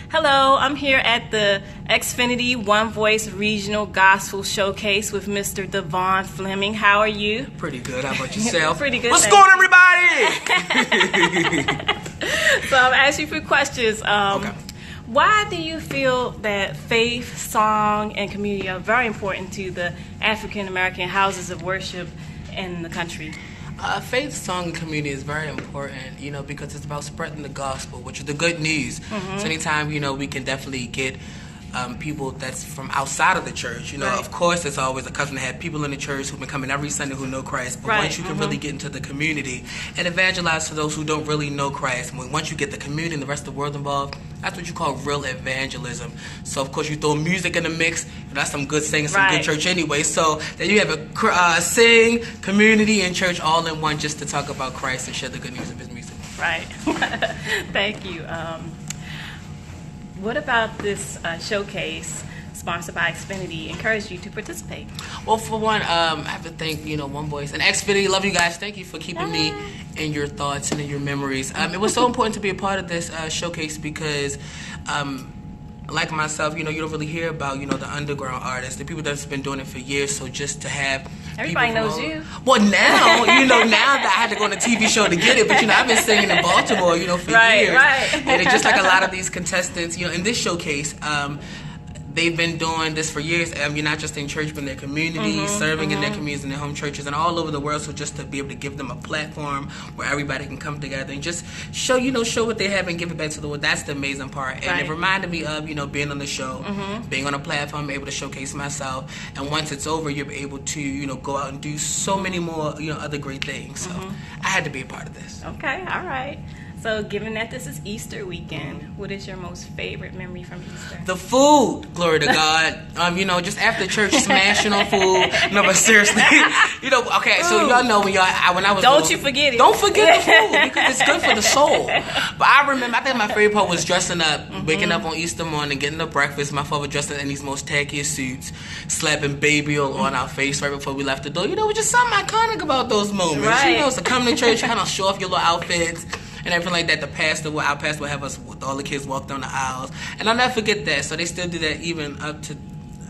Hello, I'm here at the Xfinity One Voice Regional Gospel Showcase with Mr. Davon Fleming. How are you? Pretty good. How about yourself? Pretty good. What's going on, everybody? So I'm asking you a few questions. Okay. Why do you feel that faith, song, and community are very important to the African American houses of worship in the country? Faith, song, and community is very important, because it's about spreading the gospel, which is the good news. So anytime, we can definitely get people that's from outside of the church. Right. Of course, it's always a custom to have people in the church who've been coming every Sunday who know Christ. But once you can really get into the community and evangelize to those who don't really know Christ, once you get the community and the rest of the world involved, that's what you call real evangelism. So, of course, you throw music in the mix. That's some good singing, some good church anyway. So then you have a sing, community, and church all in one just to talk about Christ and share the good news of his music. Right. Thank you. What about this showcase sponsored by Xfinity encouraged you to participate? Well, for one, I have to thank, One Voice and Xfinity. Love you guys. Thank you for keeping me in your thoughts and in your memories. It was so important to be a part of this showcase because, like myself, you don't really hear about, the underground artists, the people that's been doing it for years. So just to have everybody knows you. Well, now, now that I had to go on a TV show to get it, but I've been singing in Baltimore, for years. Right. And it's just like a lot of these contestants, in this showcase, they've been doing this for years. You're not just in church, but in their communities, serving in their communities, in their home churches, and all over the world. So just to be able to give them a platform where everybody can come together and just show what they have and give it back to the world. That's the amazing part. And it reminded me of, being on the show, being on a platform, able to showcase myself. And once it's over, you're able to, go out and do so many more, other great things. So I had to be a part of this. Okay, all right. So, given that this is Easter weekend, what is your most favorite memory from Easter? The food, glory to God. Just after church, smashing on food. No, but seriously, okay. So y'all know when I was don't you forget it. Don't forget the food because it's good for the soul. But I think my favorite part was dressing up, waking up on Easter morning, getting the breakfast. My father dressed in these most tackiest suits, slapping baby oil on our face right before we left the door. Just something iconic about those moments. Right. So come to church, kind of show off your little outfits. And everything like that, our pastor would have us, all the kids walk down the aisles. And I'll never forget that. So they still do that even up to,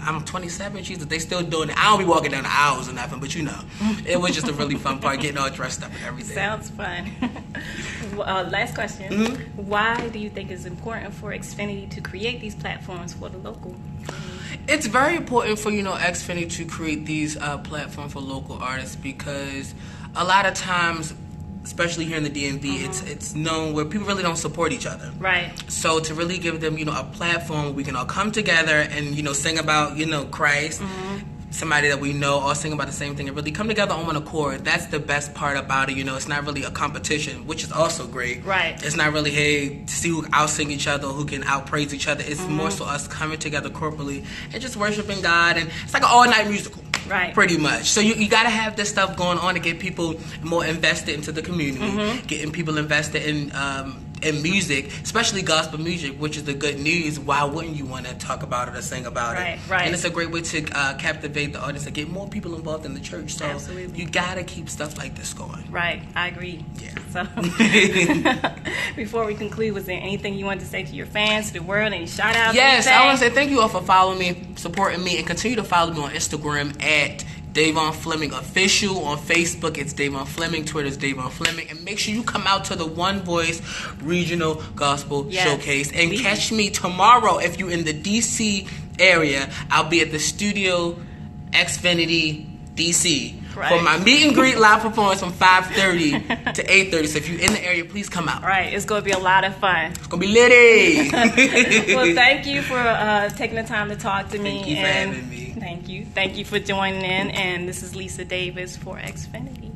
I'm 27, Jesus, they still doing it. I don't be walking down the aisles or nothing, but it was just a really fun part, getting all dressed up and everything. Sounds fun. Last question. Why do you think it's important for Xfinity to create these platforms for the local community? It's very important for, Xfinity to create these platforms for local artists because a lot of times, especially here in the DMV, it's known where people really don't support each other. Right. So to really give them, a platform where we can all come together and, sing about, Christ, somebody that we know, all sing about the same thing and really come together on one accord. That's the best part about it. It's not really a competition, which is also great. Right. It's not really, hey, to see who out-sing each other, who can out-praise each other. It's more so us coming together corporately and just worshiping God. And it's like an all-night musical. Right. Pretty much. So you got to have this stuff going on to get people more invested into the community, getting people invested in music, especially gospel music, which is the good news. Why wouldn't you want to talk about it or sing about it? Right. And it's a great way to captivate the audience and get more people involved in the church. So absolutely. You got to keep stuff like this going. Right. I agree. Yeah. So before we conclude, was there anything you wanted to say to your fans, to the world, any shout outs? Yes, I want to say thank you all for following me, supporting me, and continue to follow me on Instagram at Davon Fleming Official. On Facebook, it's Davon Fleming. Twitter is Davon Fleming. And make sure you come out to the One Voice Regional Gospel Showcase. And catch me tomorrow if you're in the D.C. area. I'll be at the Studio Xfinity D.C. for my meet and greet live performance from 5:30 to 8:30. So if you're in the area, please come out. Right. It's going to be a lot of fun. It's going to be litty. Well, thank you for taking the time to talk to me. Thank you for having me. Thank you. Thank you for joining in. And this is Lisa Davis for Xfinity.